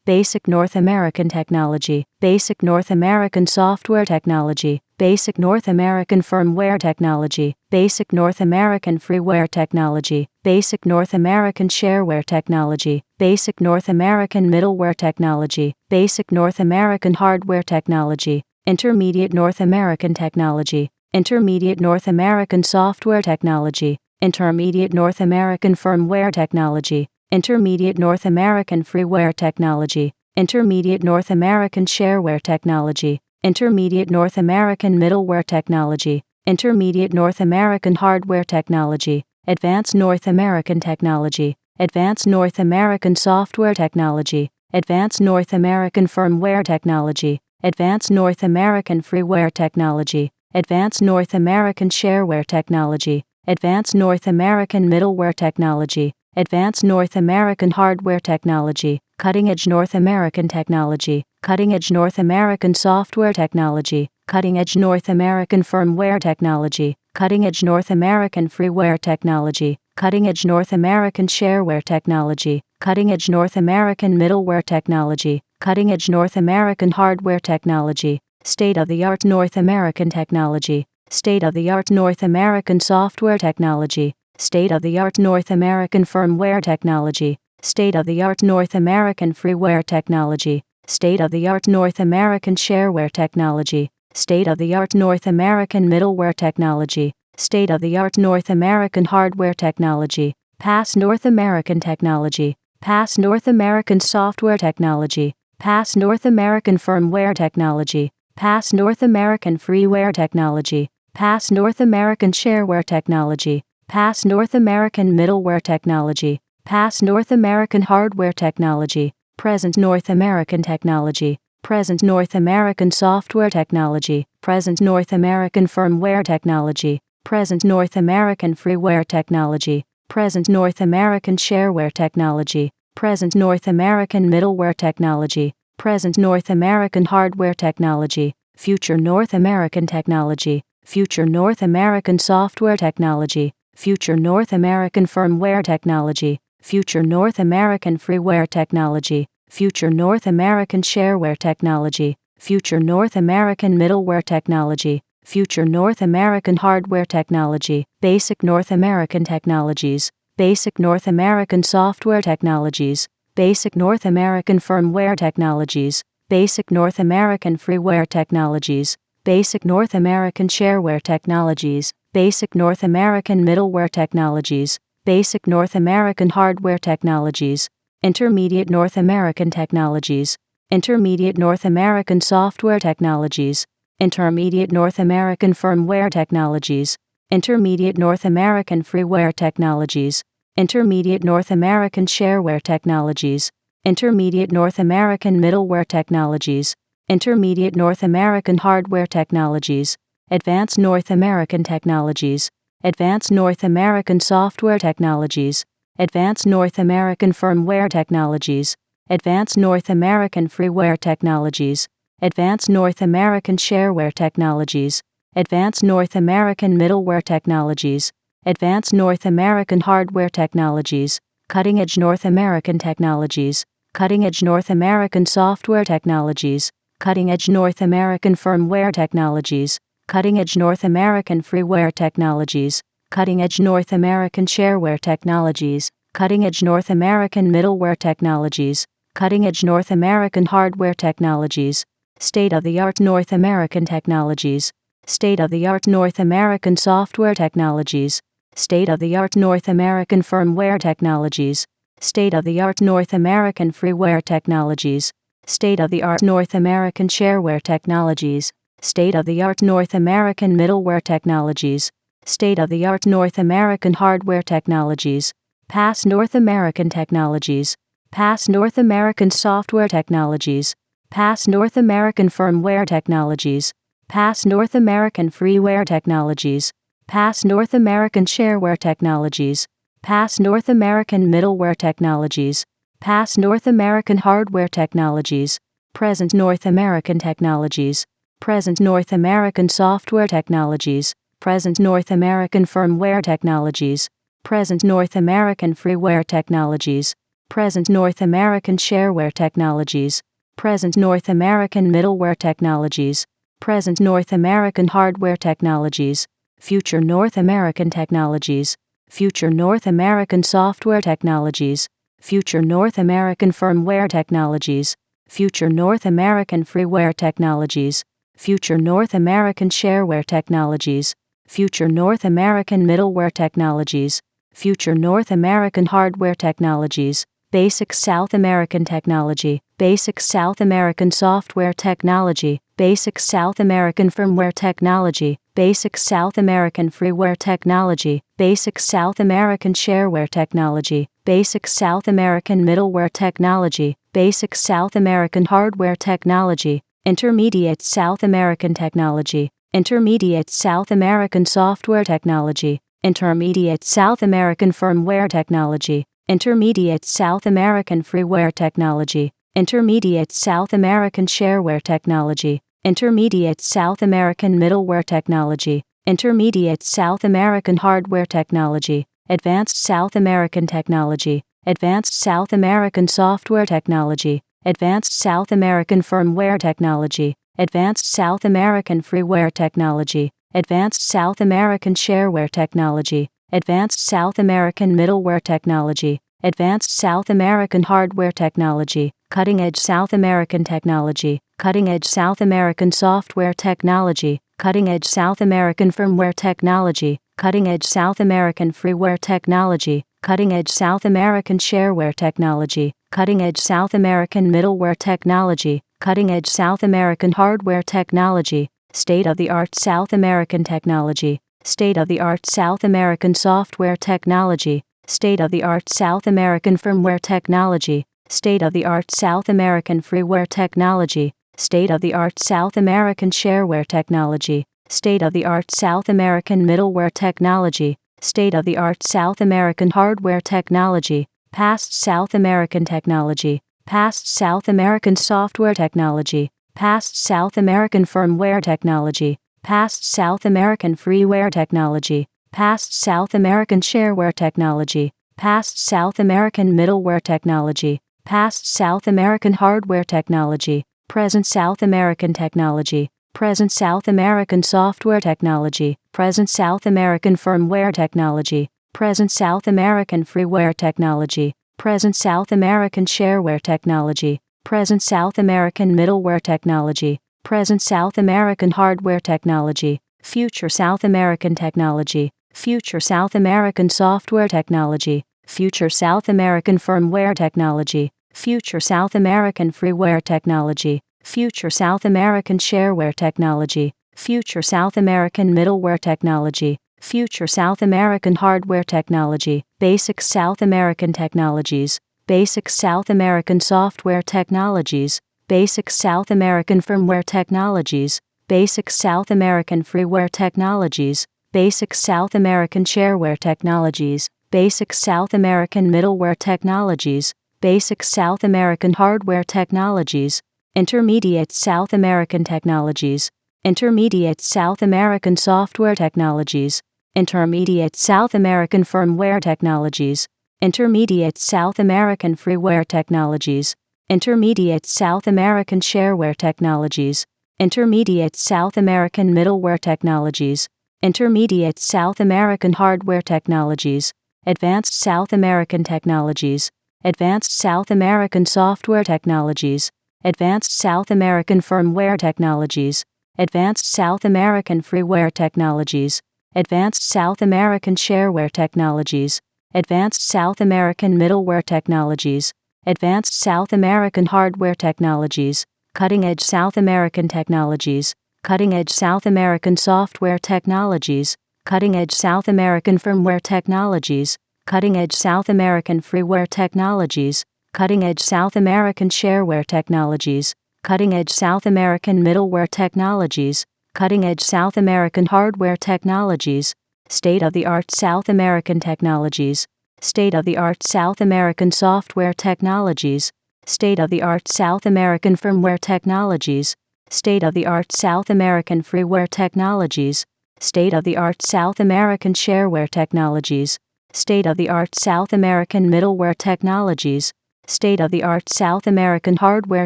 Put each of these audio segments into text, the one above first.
Basic North American Technology, Basic North American Software Technology, Basic North American Firmware Technology, Basic North American Freeware Technology, Basic North American Shareware Technology, Basic North American Middleware Technology, Basic North American Hardware Technology, Intermediate North American Technology, Intermediate North American Software Technology, Intermediate North American Firmware Technology, Intermediate North American Freeware Technology, Intermediate North American Shareware Technology, Intermediate North American Middleware Technology, Intermediate North American Hardware Technology, Advanced North American Technology, Advanced North American Software Technology, Advanced North American Firmware Technology, Advanced North American Freeware Technology, Advanced North American Shareware Technology, Advanced North American Middleware Technology, Advanced North American Hardware Technology, Cutting Edge North American Technology, Cutting Edge North American Software Technology, Cutting Edge North American Firmware Technology, Cutting Edge North American Freeware Technology, Cutting Edge North American Shareware Technology, Cutting Edge North American Middleware Technology, Cutting Edge North American Hardware Technology, State-of-the-art North American Technology, State-of-the-art North American Software Technology, State-of-the-art North American Firmware Technology, State-of-the-art North American Freeware Technology, State-of-the-art North American Shareware Technology, State-of-the-art North American Middleware Technology, State-of-the-art North American Hardware Technology, Past North American Technology, Past North American Software Technology, Past North American Firmware Technology, Past North American Freeware Technology, Past North American Shareware Technology, Past North American Middleware Technology, Past North American Hardware Technology, Present North American Technology, Present North American Software Technology, Present North American Firmware Technology, Present North American Freeware Technology, Present North American Shareware Technology, Present North American Middleware Technology, Present North American Hardware Technology, Future North American Technology, Future North American Software Technology, Future North American Firmware Technology, Future North American Freeware Technology, Future North American Shareware Technology, Future North American Middleware Technology, Future North American Hardware Technology, Basic North American Technologies, Basic North American Software Technologies, Basic North American Firmware Technologies, Basic North American Freeware Technologies, Basic North American Shareware Technologies, Basic North American Middleware Technologies, Basic North American Hardware Technologies, Intermediate North American Technologies, Intermediate North American Software Technologies, Intermediate North American Firmware Technologies, Intermediate North American Freeware Technologies, Intermediate North American Shareware Technologies, Intermediate North American Middleware Technologies, Intermediate North American Hardware Technologies, Advanced North American Technologies, Advanced North American Software Technologies, Advanced North American Firmware Technologies, Advanced North American Freeware Technologies, Advanced North American Shareware Technologies, Advanced North American Middleware Technologies, Advanced North American Hardware Technologies, Cutting Edge North American Technologies, Cutting Edge North American Software Technologies, Cutting Edge North American Firmware Technologies, Cutting Edge North American Freeware Technologies, Cutting Edge North American Shareware Technologies, Cutting Edge North American Middleware Technologies, Cutting Edge North American Hardware Technologies, State-of-the-art North American Technologies, State-of-the-art North American Software Technologies, State-of-the-art North American Firmware Technologies, State-of-the-art North American Freeware Technologies, State-of-the-art North American Shareware Technologies, State-of-the-art North American Middleware Technologies, State-of-the-art North American Hardware Technologies, Past North American Technologies, Past North American Software Technologies, Past North American Firmware Technologies, Past North American Freeware Technologies, Past North American Shareware Technologies, Past North American Middleware Technologies, Past North American Hardware Technologies, Present North American Technologies, Present North American Software Technologies, Present North American Firmware Technologies, Present North American Freeware Technologies, present North American shareware technologies, present North American middleware technologies, present North American hardware technologies, future North American technologies, future North American software technologies, future North American firmware technologies, future North American freeware technologies, future North American shareware technologies, future North American middleware technologies, future North American hardware technologies, basic South American technology, basic South American software technology, basic South American firmware technology, basic South American freeware technology, basic South American shareware technology, basic South American middleware technology, basic South American hardware technology, intermediate South American technology, intermediate South American software technology, intermediate South American firmware technology, intermediate South American freeware technology, intermediate South American shareware technology, intermediate South American middleware technology, intermediate South American hardware technology, advanced South American technology, advanced South American software technology, advanced South American firmware technology, advanced South American freeware technology, advanced South American shareware technology, advanced South American middleware technology, advanced South American hardware technology, cutting-edge South American technology, cutting-edge South American software technology, cutting-edge South American firmware technology, cutting-edge South American freeware technology, cutting-edge South American shareware technology, cutting-edge South American middleware technology, cutting-edge South American hardware technology, state-of-the-art South American technology, state-of-the-art South American software technology, state-of-the-art South American firmware technology, state-of-the-art South American freeware technology, state-of-the-art South American shareware technology, state-of-the-art South American middleware technology, state-of-the-art South American hardware technology, past South American technology, past South American software technology, past South American firmware technology, past South American freeware technology, past South American shareware technology, past South American middleware technology, past South American hardware technology, present South American technology, present South American software technology, present South American firmware technology, present South American freeware technology, present South American shareware technology, present South American middleware technology, present South American hardware technology, future South American technology, future South American software technology, future South American firmware technology, future South American freeware technology, future South American shareware technology, future South American middleware technology, future South American hardware technology, basic South American technologies, basic South American software technologies, basic South American firmware technologies, basic South American freeware technologies, basic South American shareware technologies, basic South American middleware technologies, basic South American hardware technologies, intermediate South American technologies, intermediate South American software technologies, intermediate South American firmware technologies, intermediate South American freeware technologies, intermediate South American shareware technologies, intermediate South American middleware technologies, intermediate South American hardware technologies, advanced South American technologies, advanced South American software technologies, advanced South American firmware technologies, advanced South American freeware technologies, advanced South American shareware technologies, advanced South American middleware technologies, advanced South American hardware technologies, cutting-edge South American technologies, cutting-edge South American software technologies, cutting-edge South American firmware technologies, cutting-edge South American freeware technologies, cutting-edge South American shareware technologies, cutting-edge South American middleware technologies, cutting-edge South American hardware technologies, state-of-the-art South American technologies, state-of-the-art South American software technologies, state-of-the-art South American firmware technologies, state-of-the-art South American freeware technologies, state-of-the-art South American shareware technologies, state-of-the-art South American middleware technologies, state-of-the-art South American hardware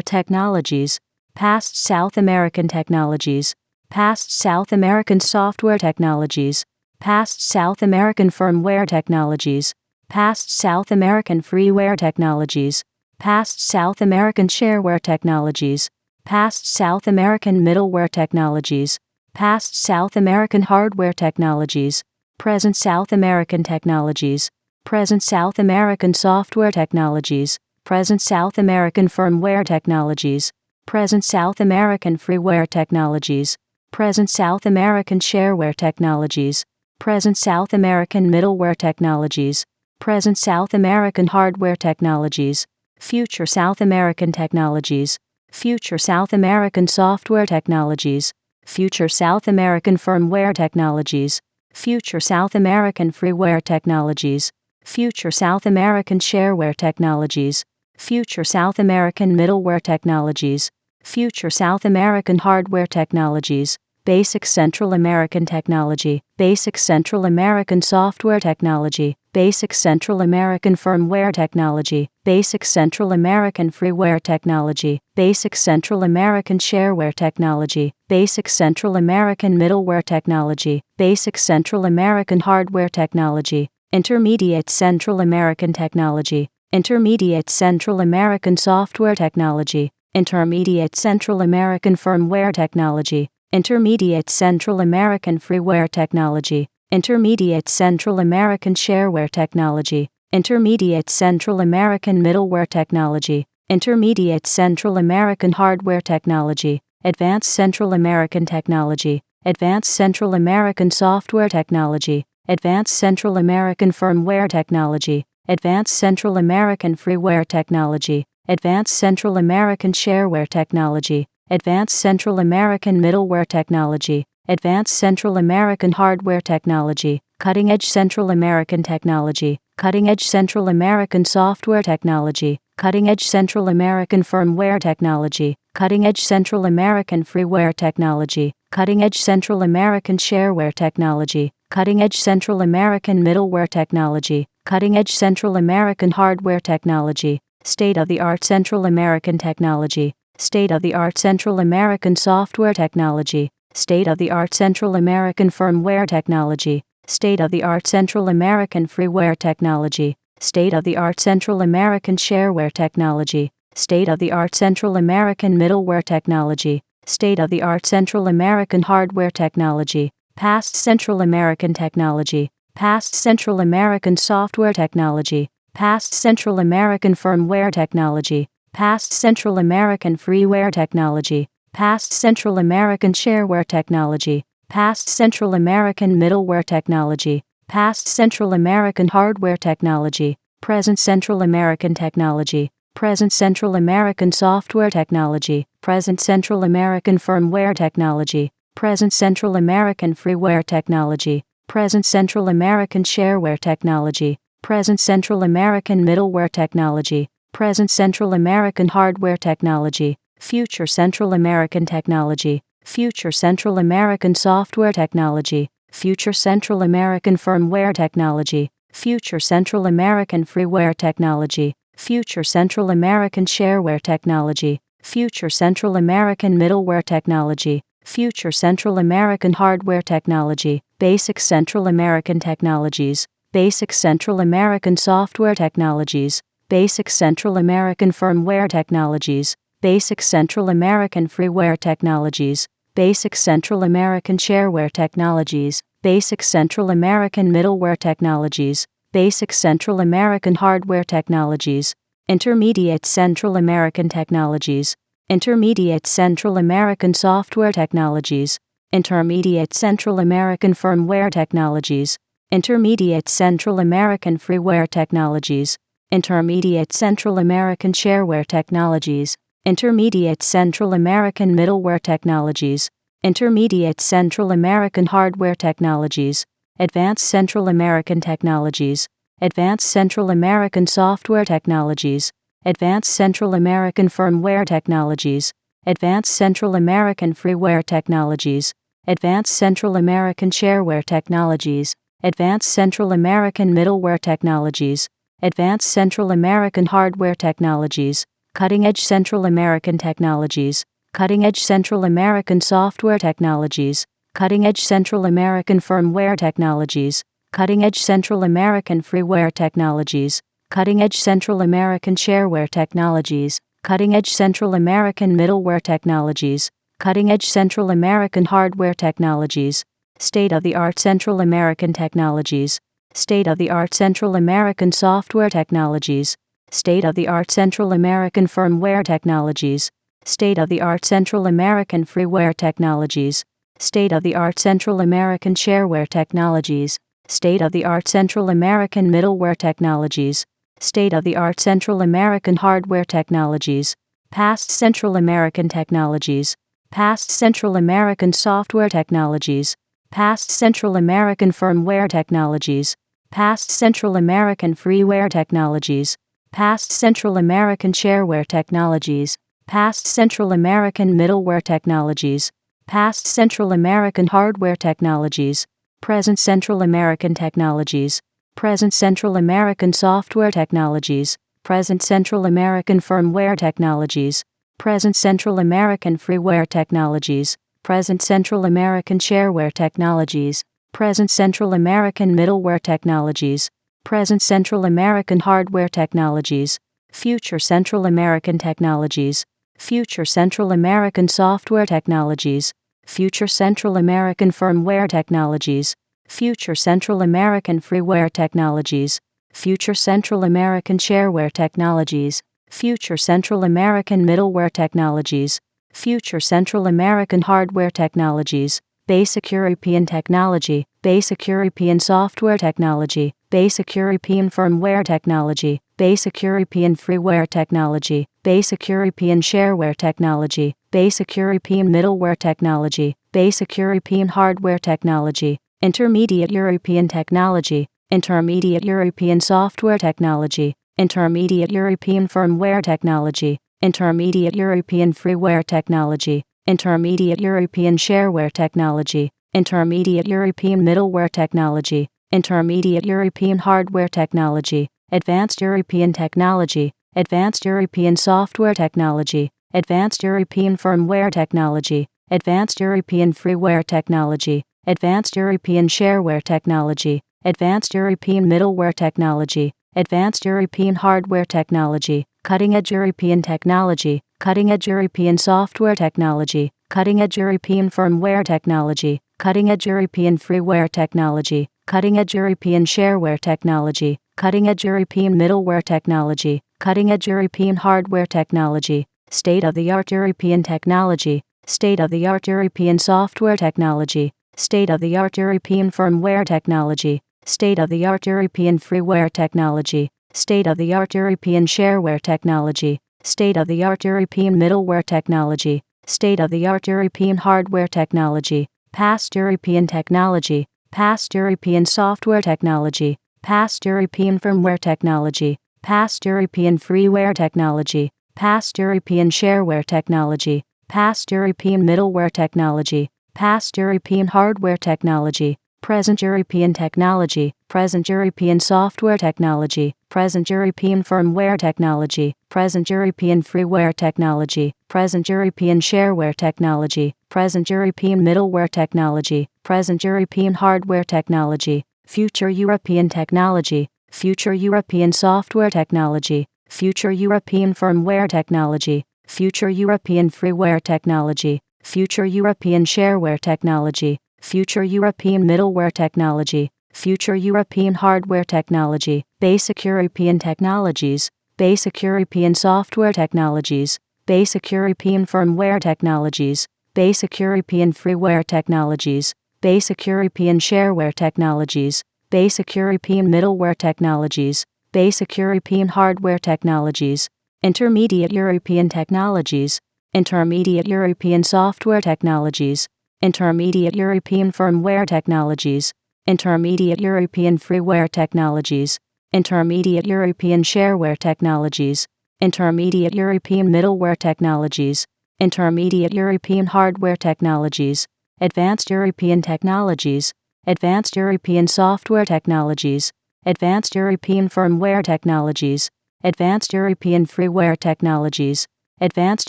technologies, past South American technologies, past South American software technologies, past South American firmware technologies, past South American freeware technologies, past South American shareware technologies, past South American middleware technologies, past South American hardware technologies, present South American technologies, present South American software technologies, present South American firmware technologies, present South American freeware technologies, present South American shareware technologies, present South American middleware technologies, present South American hardware technologies, future South American technologies, future South American software technologies, future South American firmware technologies, future South American freeware technologies, future South American shareware technologies, future South American middleware technologies, future South American hardware technologies, basic Central American technology, basic Central American software technology, basic Central American firmware technology, basic Central American freeware technology, basic Central American shareware technology, basic Central American middleware technology, basic Central American hardware technology, intermediate Central American technology, intermediate Central American software technology, intermediate Central American firmware technology, intermediate Central American freeware technology, intermediate Central American shareware technology, intermediate Central American middleware technology, intermediate Central American hardware technology, advanced Central American technology, advanced Central American software technology, advanced Central American firmware technology, advanced Central American freeware technology, advanced Central American shareware technology, advanced Central American middleware technology, advanced Central American hardware technology, cutting-edge Central American technology, cutting-edge Central American software technology, cutting-edge Central American firmware technology, cutting-edge Central American freeware technology, cutting-edge Central American shareware technology, cutting-edge Central American middleware technology, cutting-edge Central American hardware technology, state-of-the-art Central American technology, state-of-the-art Central American software technology, state-of-the-art Central American firmware technology, state-of-the-art Central American freeware technology, state-of-the-art Central American shareware technology, state-of-the-art Central American middleware technology, state-of-the-art Central American hardware technology, past Central American technology, past Central American software technology, past Central American firmware technology, past Central American freeware technology, past Central American shareware technology, past Central American middleware technology, past Central American hardware technology, present Central American technology, present Central American software technology, present Central American firmware technology, present Central American freeware technology, present Central American shareware technology, present Central American middleware technology, present Central American hardware technology, future Central American technology, future Central American software technology, future Central American firmware technology, future Central American freeware technology, future Central American shareware technology, future Central American middleware technology, future Central American hardware technology, basic Central American technologies, basic Central American software technologies, basic Central American firmware technologies, basic Central American freeware technologies, basic Central American shareware technologies, basic Central American middleware technologies, basic Central American hardware technologies, intermediate Central American technologies, intermediate Central American software technologies, intermediate Central American firmware technologies, intermediate Central American freeware technologies, intermediate Central American shareware technologies, intermediate Central American middleware technologies, intermediate Central American hardware technologies, advanced Central American technologies, advanced Central American software technologies, advanced Central American firmware technologies, advanced Central American freeware technologies, advanced Central American shareware technologies, Advanced Central American Middleware Technologies, Advanced Central American Hardware Technologies, Cutting-Edge Central American Technologies, Cutting-Edge Central American Software Technologies, Cutting-Edge Central American Firmware Technologies, Cutting-Edge Central American Freeware Technologies, Cutting-Edge Central American Shareware Technologies, Cutting-Edge Central American Middleware Technologies, Cutting-Edge Central American Hardware Technologies, State-of-the-Art Central American Technologies, State-of-the-Art Central American Software Technologies, State-of-the-Art Central American Firmware Technologies, State-of-the-Art Central American Freeware Technologies, State-of-the-Art Central American Shareware Technologies, State-of-the-Art Central American Middleware Technologies, State-of-the-Art Central American Hardware Technologies, Past Central American Technologies, Past Central American Software Technologies, Past Central American Firmware Technologies, Past Central American Freeware Technologies, Past Central American Shareware Technologies, Past Central American Middleware Technologies, Past Central American Hardware Technologies, Present Central American Technologies, Present Central American Software Technologies, Present Central American Firmware Technologies, Present Central American Freeware Technologies, Present Central American Shareware Technologies, Present Central American Middleware Technologies, Present Central American Hardware Technologies, Future Central American Technologies, Future Central American Software Technologies, Future Central American Firmware Technologies, Future Central American Freeware Technologies, Future Central American Shareware Technologies, Future Central American Middleware Technologies, Future Central American Hardware Technologies, Basic European Technology, Basic European Software Technology, Basic European Firmware Technology, Basic European Freeware Technology, Basic European Shareware Technology, Basic European Middleware Technology, Basic European Hardware Technology, Intermediate European Technology, Intermediate European Software Technology, Intermediate European Firmware Technology, Intermediate European Freeware Technology, Intermediate European Shareware Technology, Intermediate European Middleware Technology, Intermediate European Hardware Technology, Advanced European Technology, Advanced European Software Technology, Advanced European Firmware Technology, Advanced European Freeware Technology, Advanced European Shareware Technology, Advanced European Middleware Technology, Advanced European Hardware Technology, Cutting-Edge European Technology, Cutting-Edge European Software Technology, Cutting-Edge European Firmware Technology, Cutting-Edge European Freeware Technology, Cutting-Edge European Shareware Technology, Cutting-Edge European Middleware Technology, Cutting-Edge European Hardware Technology, State-of-the-Art European Technology, State-of-the-Art European Software Technology, State-of-the-Art European Firmware Technology, State-of-the-Art European Freeware Technology, State-of-the-Art European Shareware Technology, State-of-the-Art European Middleware Technology, State-of-the-Art European Hardware Technology, Past European Technology, Past European Software Technology, Past European Firmware Technology, Past European Freeware Technology, Past European Shareware Technology, Past European Middleware Technology, Past European Hardware Technology, Present European Technology, Present European Software Technology, Present European Firmware Technology, Present European Freeware Technology, Present European Shareware Technology, Present European Middleware Technology, Present European Hardware Technology, Future European Technology, Future European Software Technology, Future European Firmware Technology, Future European Freeware Technology, Future European Shareware Technology, Future European Middleware Technology, Future European Hardware Technology, Basic European Technologies, Basic European Software Technologies, Basic European Firmware Technologies, Basic European Freeware Technologies, Basic European Shareware Technologies, Basic European Middleware Technologies, Basic European Hardware Technologies, Intermediate European Technologies, Intermediate European Software Technologies, Intermediate European Firmware Technologies, Intermediate European Freeware Technologies, Intermediate European Shareware Technologies, Intermediate European Middleware Technologies, Intermediate European Hardware Technologies, Advanced European Technologies, Advanced European Software Technologies, Advanced European Firmware Technologies, Advanced European Freeware Technologies, Advanced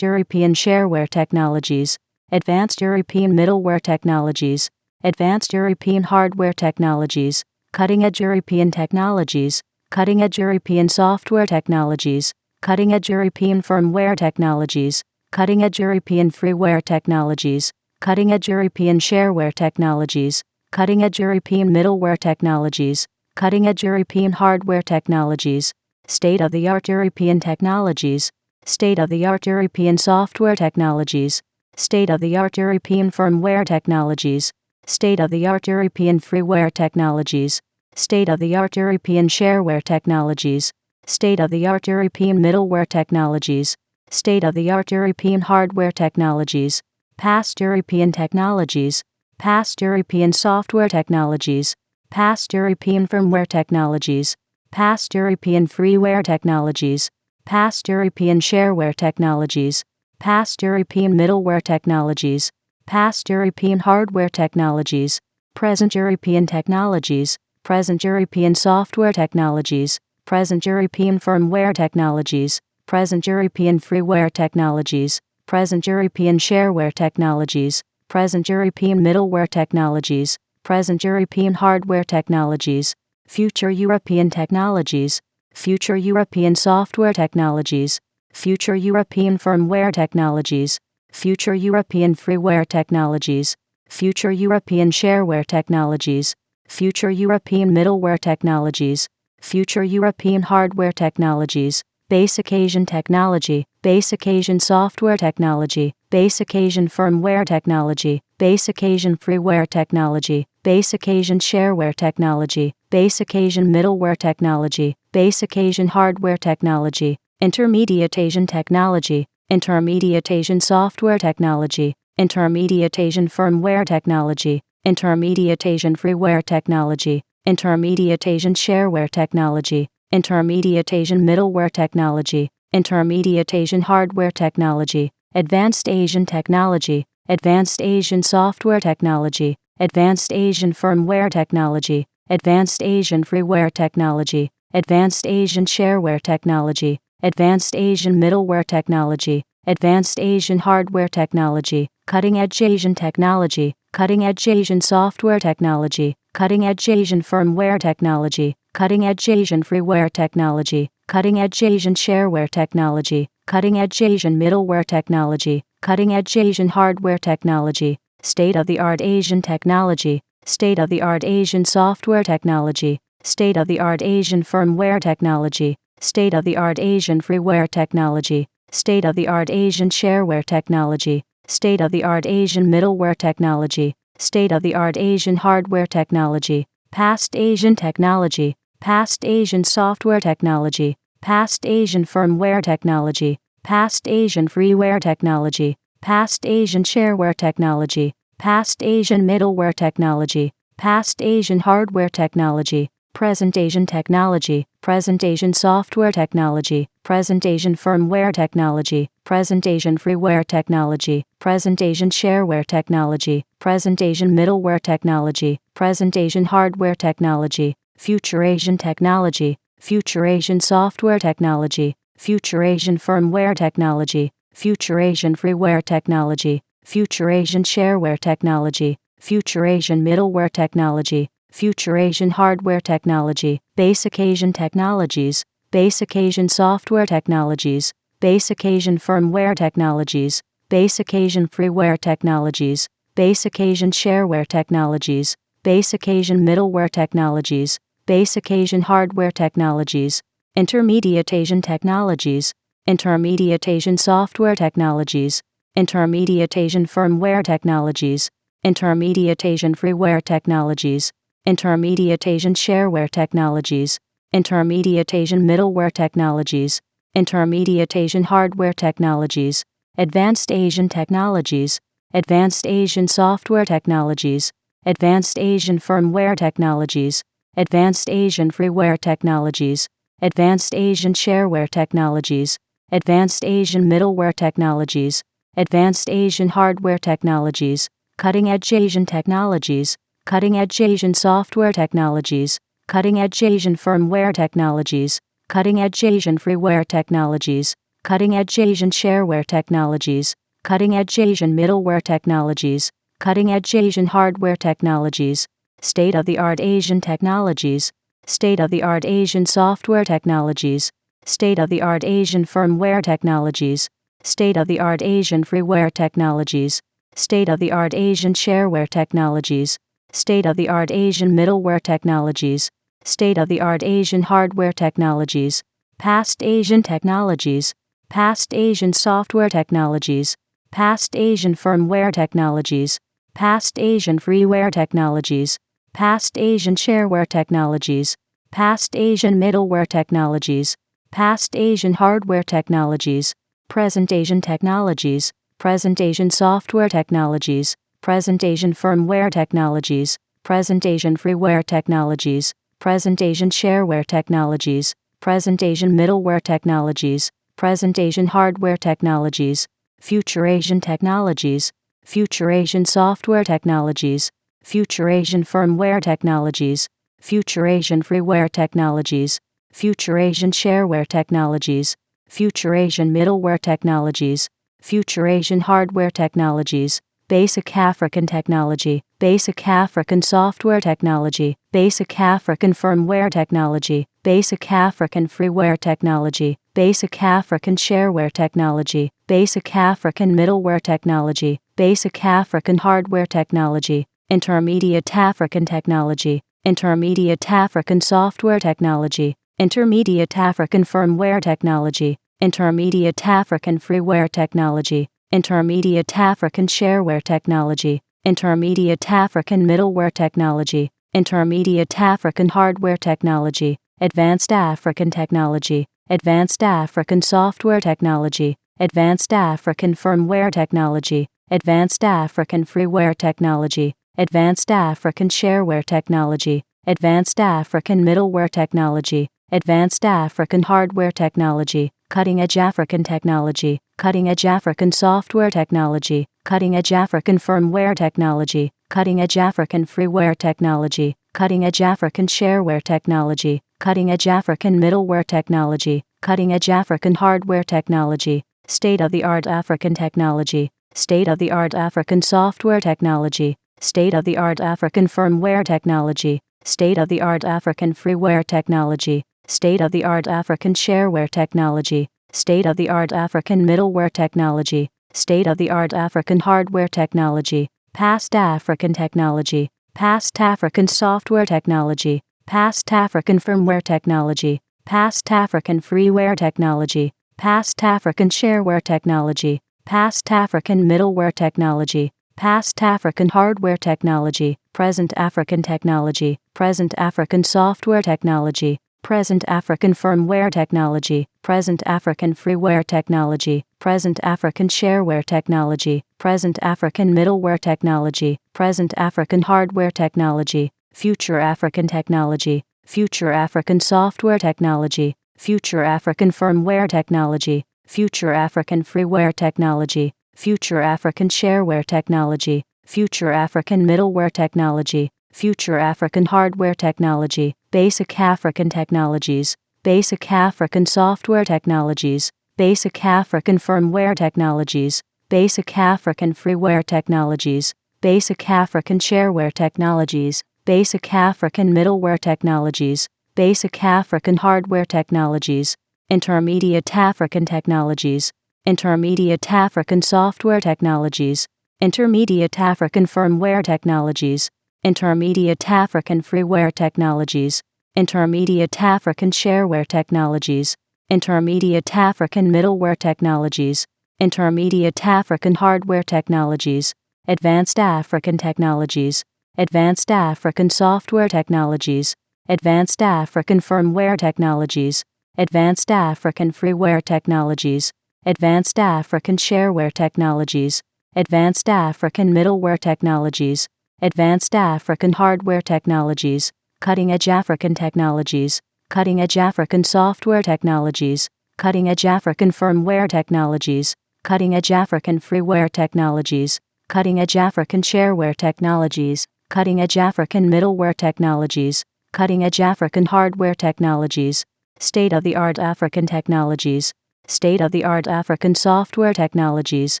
European Shareware Technologies, Advanced European Middleware Technologies, Advanced European Hardware Technologies, Cutting-Edge European Technologies, Cutting-Edge European Software Technologies, Cutting-Edge European Firmware Technologies, Cutting-Edge European Freeware Technologies, Cutting-Edge European Shareware Technologies, Cutting-Edge European Middleware Technologies, Cutting-Edge European Hardware Technologies, State-of-the-Art European Technologies, State-of-the-Art European Software Technologies, State-of-the-Art European Firmware Technologies, State-of-the-Art European Freeware Technologies, State-of-the-Art European Shareware Technologies, State-of-the-Art European Middleware Technologies, State-of-the-Art European Hardware Technologies, Past European Technologies, Past European Software Technologies, Past European Firmware Technologies, Past European Freeware Technologies, Past European Shareware Technologies, Past European Middleware Technologies, Past European Hardware Technologies, Present European Technologies, Present European Software Technologies, Present European Firmware Technologies, Present European Freeware Technologies, Present European Shareware Technologies, Present European Middleware Technologies, Present European Hardware Technologies, Future European Technologies, Future European Software Technologies, Future European Firmware Technologies, Future European Freeware Technologies, Future European Shareware Technologies, Future European Middleware Technologies, Future European Hardware Technologies, Basic Asian Technology, Basic Asian Software Technology, Basic Asian Firmware Technology, Basic Asian Freeware Technology, Basic Asian Shareware Technology, Basic Asian Middleware Technology, Basic Asian Hardware Technology, Intermediate Asian Technology, Intermediate Asian Software Technology, Intermediate Asian Firmware Technology, Intermediate Asian Freeware Technology, Intermediate Asian Shareware Technology, Intermediate Asian Middleware Technology, Intermediate Asian Hardware Technology, Advanced Asian Technology, Advanced Asian Software Technology, Advanced Asian Firmware Technology, Advanced Asian Freeware Technology, Advanced Asian Shareware Technology, Advanced Asian Middleware Technology, Advanced Asian Hardware Technology, Cutting-Edge Asian Technology, Cutting-Edge Asian Software Technology, Cutting-Edge Asian Firmware Technology, Cutting-Edge Asian Freeware Technology, Cutting-Edge Asian Shareware Technology, Cutting-Edge Asian Middleware Technology, Cutting-Edge Asian Hardware Technology, State-of-the-Art Asian Technology, State-of-the-Art Asian Software Technology, State-of-the-Art Asian Firmware Technology, State-of-the-Art Asian Freeware Technology, State-of-the-Art Asian Shareware Technology, State-of-the-Art Asian Middleware Technology, State-of-the-Art Asian Hardware Technology, Past Asian Technology, Past Asian Software Technology, Past Asian Firmware Technology, Past Asian Freeware Technology, Past Asian Shareware Technology, Past Asian Middleware Technology, Past Asian Hardware Technology, Present Asian Technology, Present Asian Software Technology, Present Asian Firmware Technology, Present Asian Freeware Technology, Present Asian Shareware Technology, Present Asian Middleware Technology, Present Asian Hardware Technology, Future Asian Technology, Future Asian Software Technology, Future Asian Firmware Technology, Future Asian Freeware Technology, Future Asian Shareware Technology, Future Asian Middleware Technology, Future Asian Hardware Technology, Basic Asian Technologies, Basic Asian Software Technologies, Basic Asian Firmware Technologies, Basic Asian Freeware Technologies, Basic Asian Shareware Technologies, Basic Asian Middleware Technologies, Basic Asian Hardware Technologies, Intermediate Asian Technologies, Intermediate Asian Software Technologies, Intermediate Asian Firmware Technologies, Intermediate Asian Freeware Technologies, Intermediate Asian Shareware Technologies, Intermediate Asian Middleware Technologies, Intermediate Asian Hardware Technologies, Advanced Asian Technologies, Advanced Asian Software Technologies, Advanced Asian Firmware Technologies, Advanced Asian Freeware Technologies, Advanced Asian Shareware Technologies, Advanced Asian Middleware Technologies, Advanced Asian Hardware Technologies, Cutting-Edge Asian Technologies, cutting-edge Asian software technologies, cutting-edge Asian firmware technologies, cutting-edge Asian freeware technologies, cutting-edge Asian shareware technologies, cutting-edge Asian middleware technologies, cutting-edge Asian hardware technologies, state-of-the-art Asian technologies, state-of-the-art Asian software technologies, state-of-the-art Asian firmware technologies, state-of-the-art Asian freeware technologies, state-of-the-art Asian shareware technologies, state-of-the-art Asian middleware technologies, state-of-the-art Asian hardware technologies, past Asian technologies, past Asian software technologies, past Asian firmware technologies, past Asian freeware technologies, past Asian shareware technologies, past Asian middleware technologies, past Asian hardware technologies, present Asian technologies, present Asian software technologies, present Asian firmware technologies, present Asian freeware technologies, present Asian shareware technologies, present Asian middleware technologies, present Asian hardware technologies, future Asian technologies, future Asian software technologies, future Asian firmware technologies, future Asian freeware technologies, future Asian shareware technologies, future Asian middleware technologies, future Asian hardware technologies, basic African technology, basic African software technology, basic African firmware technology, basic African freeware technology, basic African shareware technology, basic African middleware technology, basic African hardware technology, intermediate African technology, intermediate African software technology, intermediate African firmware technology, intermediate African freeware technology, intermediate African shareware technology, intermediate African middleware technology, intermediate African hardware technology, advanced African technology, advanced African software technology, advanced African firmware technology, advanced African freeware technology, advanced African shareware technology, advanced African middleware technology, advanced African hardware technology, cutting-edge African technology, cutting-edge African software technology, cutting-edge African firmware technology, cutting-edge African freeware technology, cutting-edge African shareware technology, cutting-edge African middleware technology, cutting-edge African hardware technology, state-of-the-art African technology, state-of-the-art African software technology, state-of-the-art African firmware technology, state-of-the-art African freeware technology, state-of-the-art African shareware technology, state-of-the-art African middleware technology, state-of-the-art African hardware technology, past African technology, past African software technology, past African firmware technology, past African freeware technology, past African shareware technology, past African middleware technology, past African hardware technology, present African technology, present African software technology, present African firmware technology, present African freeware technology, present African shareware technology, present African middleware technology, present African hardware technology, future African technology, future African software technology, future African firmware technology, future African freeware technology, future African shareware technology, future African middleware technology, future African hardware technology, basic African technologies, basic African software technologies, basic African firmware technologies, basic African freeware technologies, basic African shareware technologies, basic African middleware technologies, basic African hardware technologies, intermediate African technologies, intermediate African software technologies, intermediate African firmware technologies, intermediate African freeware technologies, intermediate African shareware technologies, intermediate African middleware technologies, intermediate African hardware technologies, advanced African technologies, advanced African software technologies, advanced African firmware technologies, advanced African freeware technologies, advanced African shareware technologies, advanced African middleware technologies, advanced African hardware technologies, cutting-edge African technologies, cutting-edge African software technologies, cutting-edge African firmware technologies, cutting-edge African freeware technologies, cutting-edge African shareware technologies, cutting-edge African middleware technologies, cutting-edge African hardware technologies, state-of-the-art African technologies, state-of-the-art African software technologies,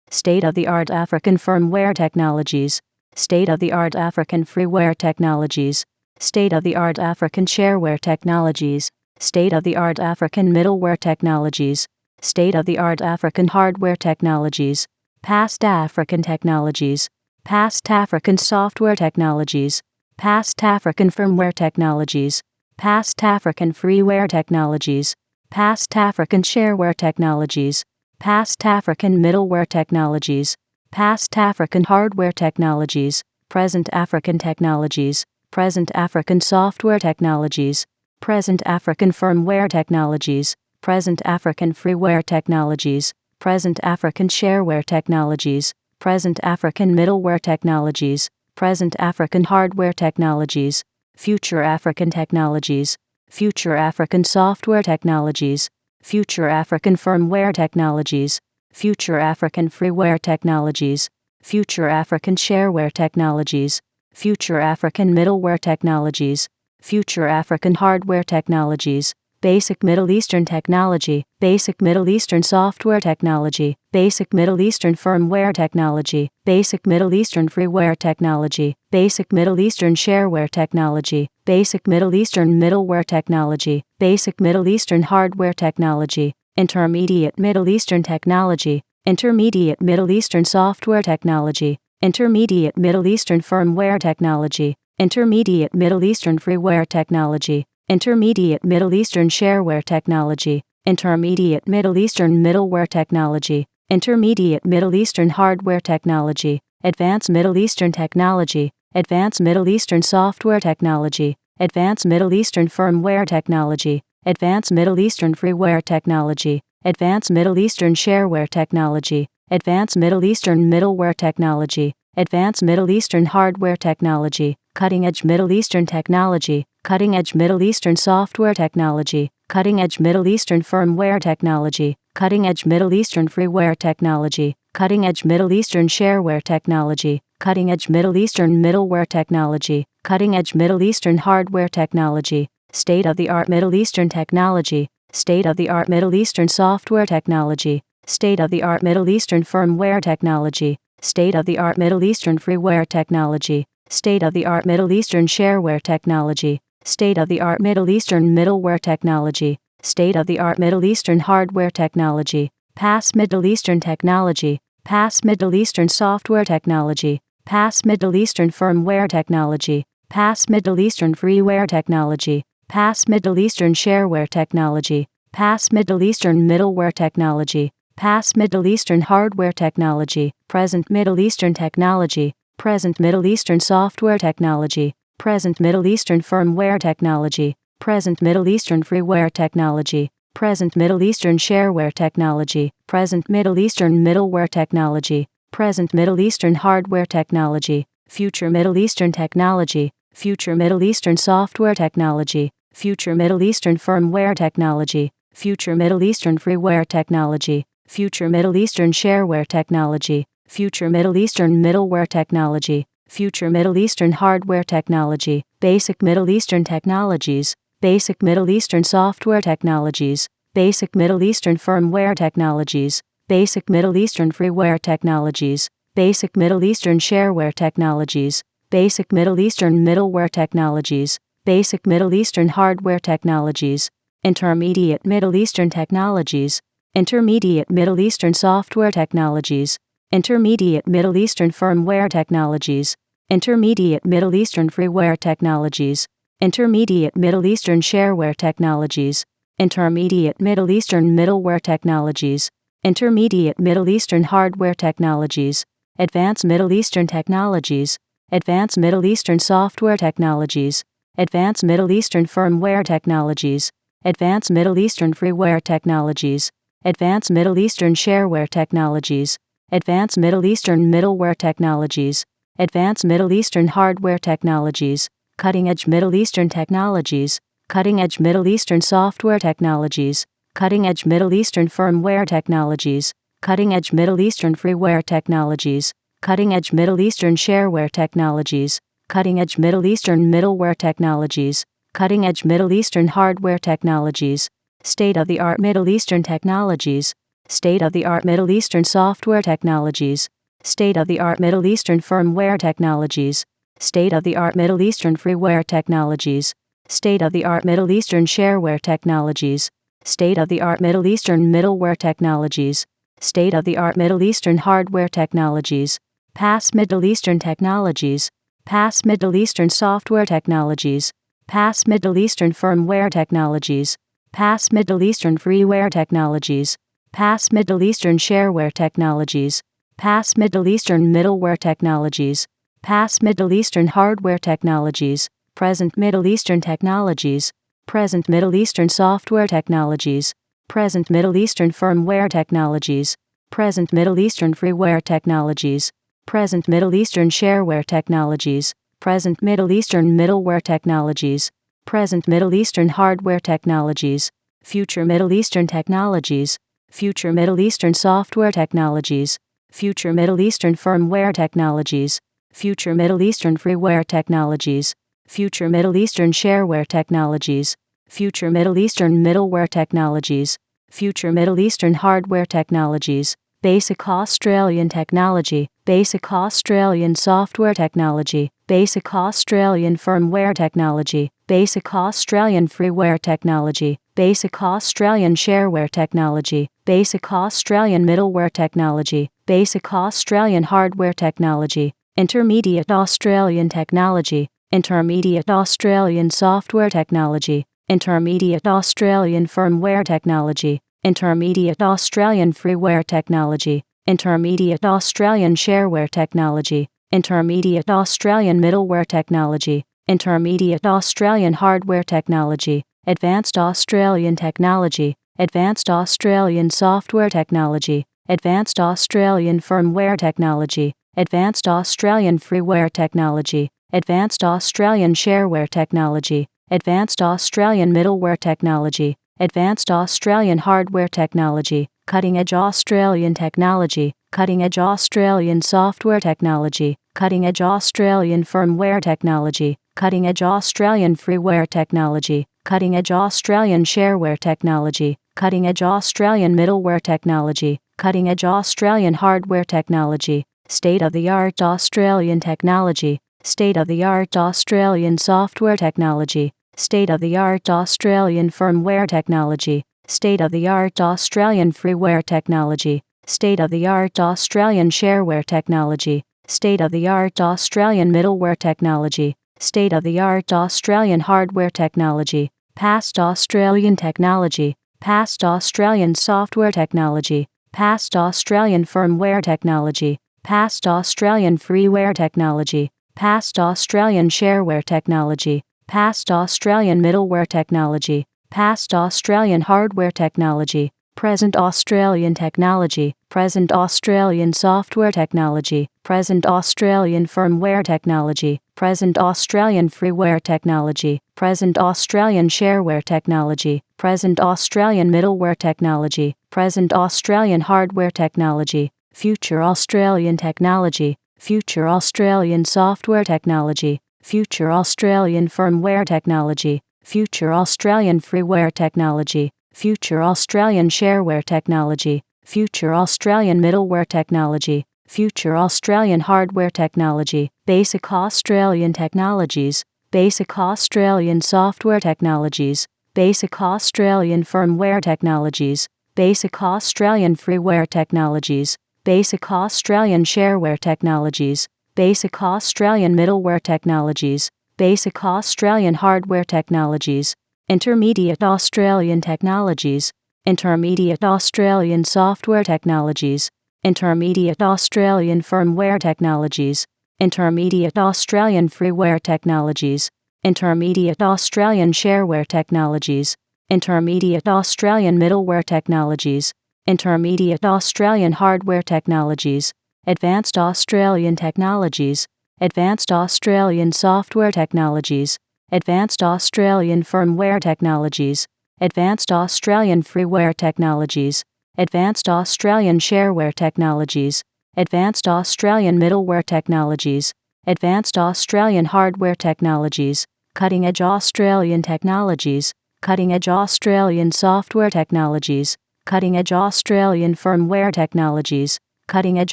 state-of-the-art African firmware technologies, state-of-the-art African freeware technologies, state-of-the-art African shareware technologies, state-of-the-art African middleware technologies, state-of-the-art African hardware technologies, past African technologies, past African software technologies, past African firmware technologies, past African freeware technologies, past African shareware technologies, past African middleware technologies, past African hardware technologies, present African technologies, present African software technologies, present African firmware technologies, present African freeware technologies, present African shareware technologies, present African middleware technologies, present African hardware technologies, future African technologies, future African software technologies, future African firmware technologies, future African freeware technologies, future African shareware technologies, future African middleware technologies, future African hardware technologies, basic Middle Eastern technology, basic Middle Eastern software technology, basic Middle Eastern firmware technology, basic Middle Eastern freeware technology, basic Middle Eastern shareware technology, basic Middle Eastern middleware technology, basic Middle Eastern hardware technology, intermediate Middle Eastern technology, intermediate Middle Eastern software technology, intermediate Middle Eastern firmware technology, intermediate Middle Eastern freeware technology, intermediate Middle Eastern shareware technology, intermediate Middle Eastern middleware technology, intermediate Middle Eastern hardware technology, advanced Middle Eastern technology, advanced Middle Eastern software technology, advanced Middle Eastern firmware technology, advanced Middle Eastern freeware technology, advanced Middle Eastern shareware technology, advanced Middle Eastern middleware technology, advanced Middle Eastern hardware technology, cutting-edge Middle Eastern technology, cutting-edge Middle Eastern software technology, cutting-edge Middle Eastern firmware technology, cutting-edge Middle Eastern freeware technology, cutting-edge Middle Eastern shareware technology, cutting-edge Middle Eastern middleware technology, cutting-edge Middle Eastern hardware technology, state-of-the-art Middle Eastern technology, state-of-the-art Middle Eastern software technology, state-of-the-art Middle Eastern firmware technology, state-of-the-art Middle Eastern freeware technology, state-of-the-art Middle Eastern shareware technology, state-of-the-art Middle Eastern middleware technology, state-of-the-art Middle Eastern hardware technology, past Middle Eastern technology, past Middle Eastern software technology, past Middle Eastern firmware technology, past Middle Eastern freeware technology, past Middle Eastern shareware technology, past Middle Eastern middleware technology, past Middle Eastern hardware technology, present Middle Eastern technology, present Middle Eastern software technology, present Middle Eastern firmware technology, present Middle Eastern freeware technology, present Middle Eastern shareware technology, present Middle Eastern middleware technology, present Middle Eastern hardware technology, future Middle Eastern technology, future Middle Eastern software technology, future Middle Eastern firmware technology, future Middle Eastern freeware technology, future Middle Eastern shareware technology, future Middle Eastern middleware technology, future Middle Eastern hardware technology, basic Middle Eastern technologies, basic Middle Eastern software technologies, basic Middle Eastern firmware technologies, basic Middle Eastern freeware technologies, basic Middle Eastern shareware technologies, basic Middle Eastern middleware technologies, basic Middle Eastern hardware technologies, intermediate Middle Eastern technologies, intermediate Middle Eastern software technologies, intermediate Middle Eastern firmware technologies, intermediate Middle Eastern freeware technologies, intermediate Middle Eastern shareware technologies, intermediate Middle Eastern middleware technologies, intermediate Middle Eastern hardware technologies, advanced Middle Eastern technologies, advanced Middle Eastern software technologies, advanced Middle Eastern firmware technologies, advanced Middle Eastern freeware technologies, advanced Middle Eastern shareware technologies, advanced Middle Eastern middleware technologies, advanced Middle Eastern hardware technologies, cutting-edge Middle Eastern technologies, cutting-edge Middle Eastern software technologies, cutting-edge Middle Eastern firmware technologies, cutting-edge Middle Eastern freeware technologies, cutting-edge Middle Eastern shareware technologies, cutting-edge Middle Eastern middleware technologies, cutting-edge Middle Eastern hardware technologies, state-of-the-art Middle Eastern technologies, state-of-the-art Middle Eastern software technologies, state-of-the-art Middle Eastern firmware technologies, state-of-the-art Middle Eastern freeware technologies, state-of-the-art Middle Eastern shareware technologies, state-of-the-art Middle Eastern middleware technologies, state-of-the-art Middle Eastern hardware technologies, past Middle Eastern technologies, past Middle Eastern software technologies, past Middle Eastern firmware technologies, past Middle Eastern freeware technologies, past Middle Eastern shareware technologies, past Middle Eastern middleware technologies, past Middle Eastern hardware technologies, present Middle Eastern technologies, present Middle Eastern software technologies, present Middle Eastern firmware technologies, present Middle Eastern freeware technologies, present Middle Eastern shareware technologies, present Middle Eastern middleware technologies, present Middle Eastern hardware technologies, future Middle Eastern technologies, future Middle Eastern software technologies, future Middle Eastern firmware technologies, future Middle Eastern freeware technologies, future Middle Eastern shareware technologies, future Middle Eastern middleware technologies, future Middle Eastern hardware technologies, basic Australian technology, basic Australian software technology, basic Australian firmware technology, basic Australian freeware technology, basic Australian shareware technology, basic Australian middleware technology, basic Australian hardware technology, intermediate Australian technology, intermediate Australian software technology, intermediate Australian firmware technology, intermediate Australian freeware technology, intermediate Australian shareware technology, intermediate Australian middleware technology, intermediate Australian hardware technology, advanced Australian technology, advanced Australian software technology, advanced Australian firmware technology, advanced Australian freeware technology, advanced Australian shareware technology, advanced Australian middleware technology, advanced Australian hardware technology, cutting-edge Australian technology, cutting-edge Australian software technology, cutting-edge Australian firmware technology, cutting-edge Australian freeware technology, cutting-edge Australian shareware technology, cutting-edge Australian middleware technology, cutting-edge Australian hardware technology, state-of-the-art Australian technology, state-of-the-art Australian software technology, state-of-the-art Australian firmware technology, state-of-the-art Australian freeware technology, state-of-the-art Australian shareware technology, state-of-the-art Australian middleware technology, state-of-the-art Australian hardware technology, past Australian technology, past Australian software technology, past Australian firmware technology, past Australian freeware technology, past Australian shareware technology, past Australian middleware technology, past Australian hardware technology, present Australian technology, present Australian software technology, present Australian firmware technology, present Australian freeware technology, present Australian shareware technology, present Australian middleware technology, present Australian hardware technology, future Australian technology, future Australian software technology, future Australian firmware technology, future Australian freeware technology, future Australian shareware technology, future Australian middleware technology, future Australian hardware technology, basic Australian technologies, basic Australian software technologies, basic Australian firmware technologies, basic Australian freeware technologies, basic Australian shareware technologies, basic Australian middleware technologies, basic Australian hardware technologies, intermediate Australian technologies, intermediate Australian software technologies, intermediate Australian firmware technologies, intermediate Australian freeware technologies, intermediate Australian shareware technologies, intermediate Australian middleware technologies, intermediate Australian hardware technologies, advanced Australian technologies, advanced Australian software technologies, advanced Australian firmware technologies, advanced Australian freeware technologies, advanced Australian shareware technologies, advanced Australian middleware technologies, advanced Australian hardware technologies, cutting-edge Australian technologies, cutting-edge Australian software technologies, cutting-edge Australian firmware technologies, cutting-edge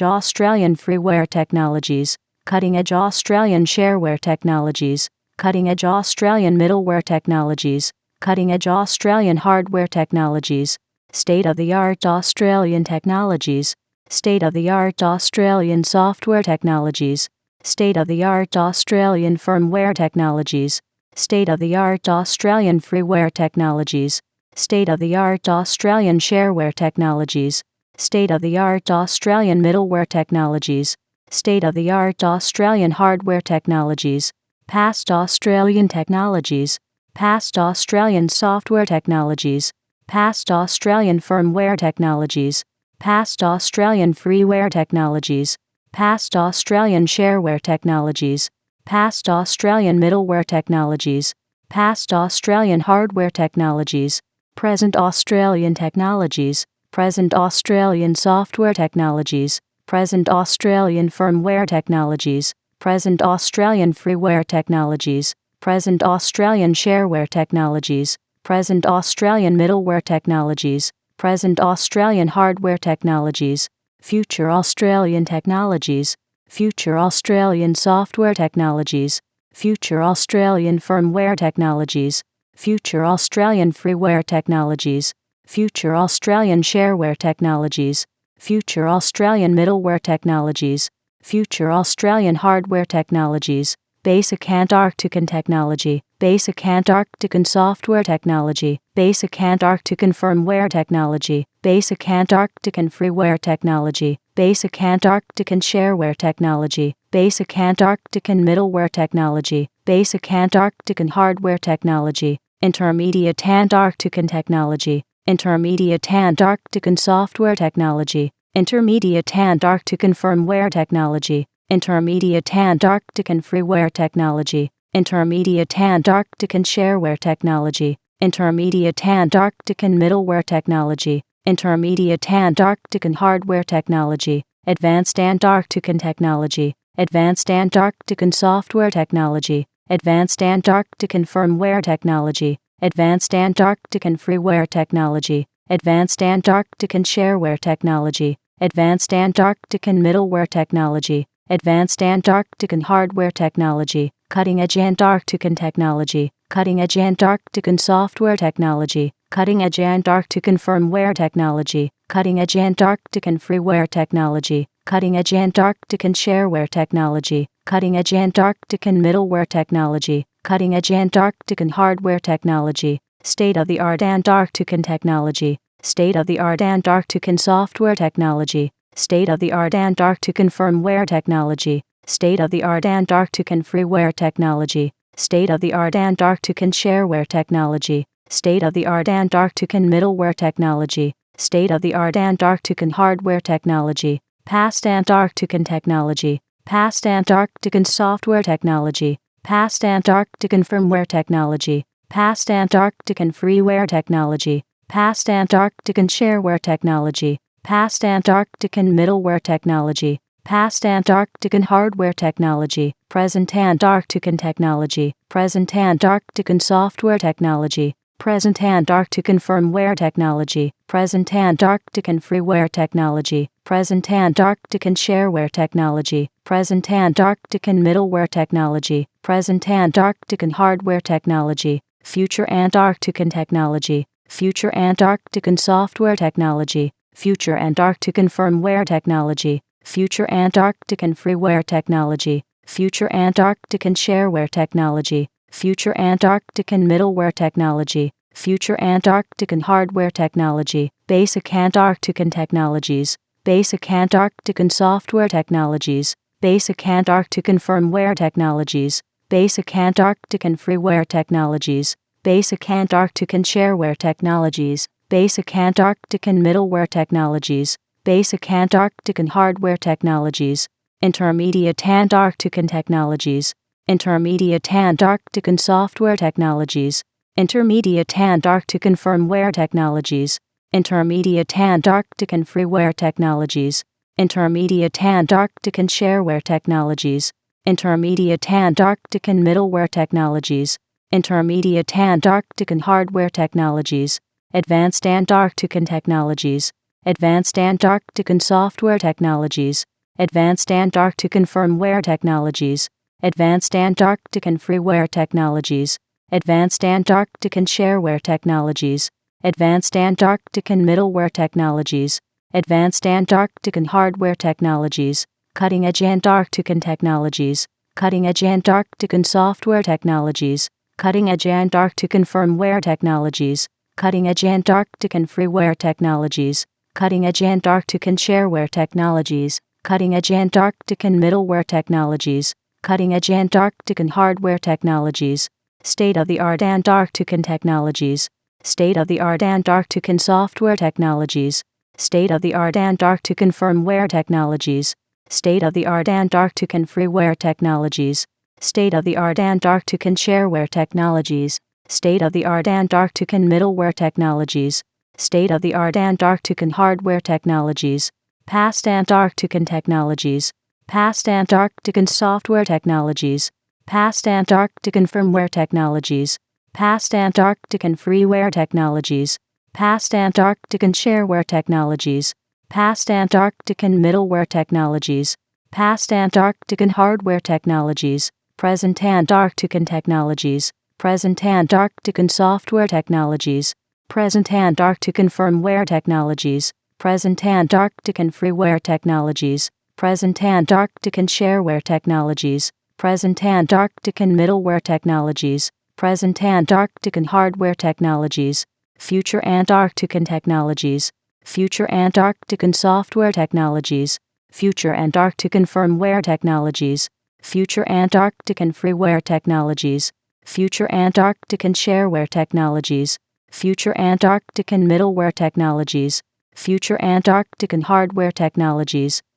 Australian freeware technologies, cutting-edge Australian shareware technologies, cutting-edge Australian middleware technologies, cutting-edge Australian hardware technologies, state-of-the-art Australian technologies, state-of-the-art Australian software technologies, state-of-the-art Australian firmware technologies, state-of-the-art Australian freeware technologies, state-of-the-art Australian shareware technologies, state-of-the-art Australian middleware technologies, state-of-the-art Australian hardware technologies, past Australian technologies, past Australian software technologies, past Australian firmware technologies, past Australian freeware technologies, past Australian shareware technologies, past Australian middleware technologies, past Australian hardware technologies, present Australian technologies, present Australian software technologies, present Australian firmware technologies, present Australian freeware technologies, present Australian shareware technologies, present Australian middleware technologies, present Australian hardware technologies, future Australian technologies, future Australian software technologies, future Australian firmware technologies, future Australian freeware technologies, future Australian shareware technologies, future Australian middleware technologies, future Australian hardware technologies, basic Antarctican technology, basic Antarctican software technology, basic Antarctican firmware technology, basic Antarctican freeware technology, basic Antarctican shareware technology, basic Antarctican middleware technology, basic Antarctican hardware technology, intermediate Antarctican technology, intermediate Antarctican software technology, intermediate Antarctican firmware technology, intermediate Antarctican freeware technology, intermediate Antarctican shareware technology, intermediate Antarctican middleware technology, intermediate Antarctican hardware technology, advanced Antarctican technology, advanced Antarctican software technology, advanced Antarctican firmware technology, advanced Antarctican freeware technology, advanced Antarctican shareware technology, advanced Antarctican middleware technology, advanced Antarctican hardware technology, cutting-edge Antarctican technology, cutting-edge Antarctican software technology, cutting-edge Antarctican firmware technology, cutting-edge Antarctican freeware technology, cutting-edge Antarctican shareware technology, cutting-edge Antarctican middleware technology, cutting-edge Antarctican hardware technology, state-of-the-art Antarctican technology, state-of-the-art Antarctican software technology, state-of-the-art Antarctican firmware technology, state-of-the-art Antarctican freeware technology, state-of-the-art Antarctican shareware technology, state-of-the-art Antarctican middleware technology, state-of-the-art Antarctican hardware technology, past Antarctican technology, past Antarctican software technology, past Antarctican firmware technology, past Antarctican freeware technology, past Antarctican shareware technology, past Antarctican middleware technology, past Antarctican hardware technology, present Antarctican technology, present Antarctican software technology, present Antarctican firmware technology, present Antarctican freeware technology, present Antarctican shareware technology, present Antarctican middleware technology, present Antarctican hardware technology, future Antarctican technology, future Antarctican software technology, future Antarctican firmware technology, future Antarctican freeware technology, future Antarctican shareware technology, future Antarctican middleware technology, future Antarctican hardware technology, basic Antarctican technologies, basic Antarctican software technologies, basic Antarctican firmware technologies, basic Antarctican freeware technologies, basic Antarctican shareware technologies, basic Antarctican middleware technologies, basic Antarctican hardware technologies, intermediate Antarctican technologies, intermediate Antarctican software technologies, intermediate Antarctican firmware technologies, intermediate Antarctican freeware technologies, intermediate Antarctican shareware technologies, intermediate Antarctic and middleware technologies, intermediate Antarctic and hardware technologies, advanced Antarctic and technologies, advanced Antarctic and software technologies, advanced Antarctic and firmware technologies, advanced Antarctic and freeware technologies, advanced Antarctic and shareware technologies, advanced Antarctic and middleware technologies, advanced Antarctic and hardware technologies, cutting-edge Antarctic and technologies, cutting-edge Antarctic and software technologies, cutting-edge Antarctic and firmware technologies, cutting-edge Antarctic and freeware technologies, cutting-edge Antarctic and shareware technologies, cutting-edge Antarctic and middleware technologies, cutting-edge Antarctic and hardware technologies, state-of-the-art Antarctic and technologies, state-of-the-art Antarctic and software technologies, state-of-the-art Antarctic and firmware technologies, state-of-the-art Antarctic and freeware technologies, state-of-the-art Antarctic and shareware technologies, state-of-the-art Antarctic and middleware technologies, state-of-the-art Antarctic and hardware technologies, past Antarctic and technologies, past Antarctic and software technologies, past Antarctic and firmware technologies, past Antarctic and freeware technologies, past Antarctic and shareware technologies, past Antarctic and middleware technologies, past Antarctic and hardware technologies, present Antarctic and technologies, present Antarctic and software technologies, present Antarctic and firmware technologies, present Antarctic and freeware technologies, present Antarctic and shareware technologies, present Antarctic and middleware technologies, present Antarctic and hardware technologies, future Antarctic and technologies, future Antarctic and software technologies, future Antarctic and firmware technologies, future Antarctic and freeware technologies, future Antarctic and shareware technologies, future Antarctic and middleware technologies, future Antarctic and hardware technologies,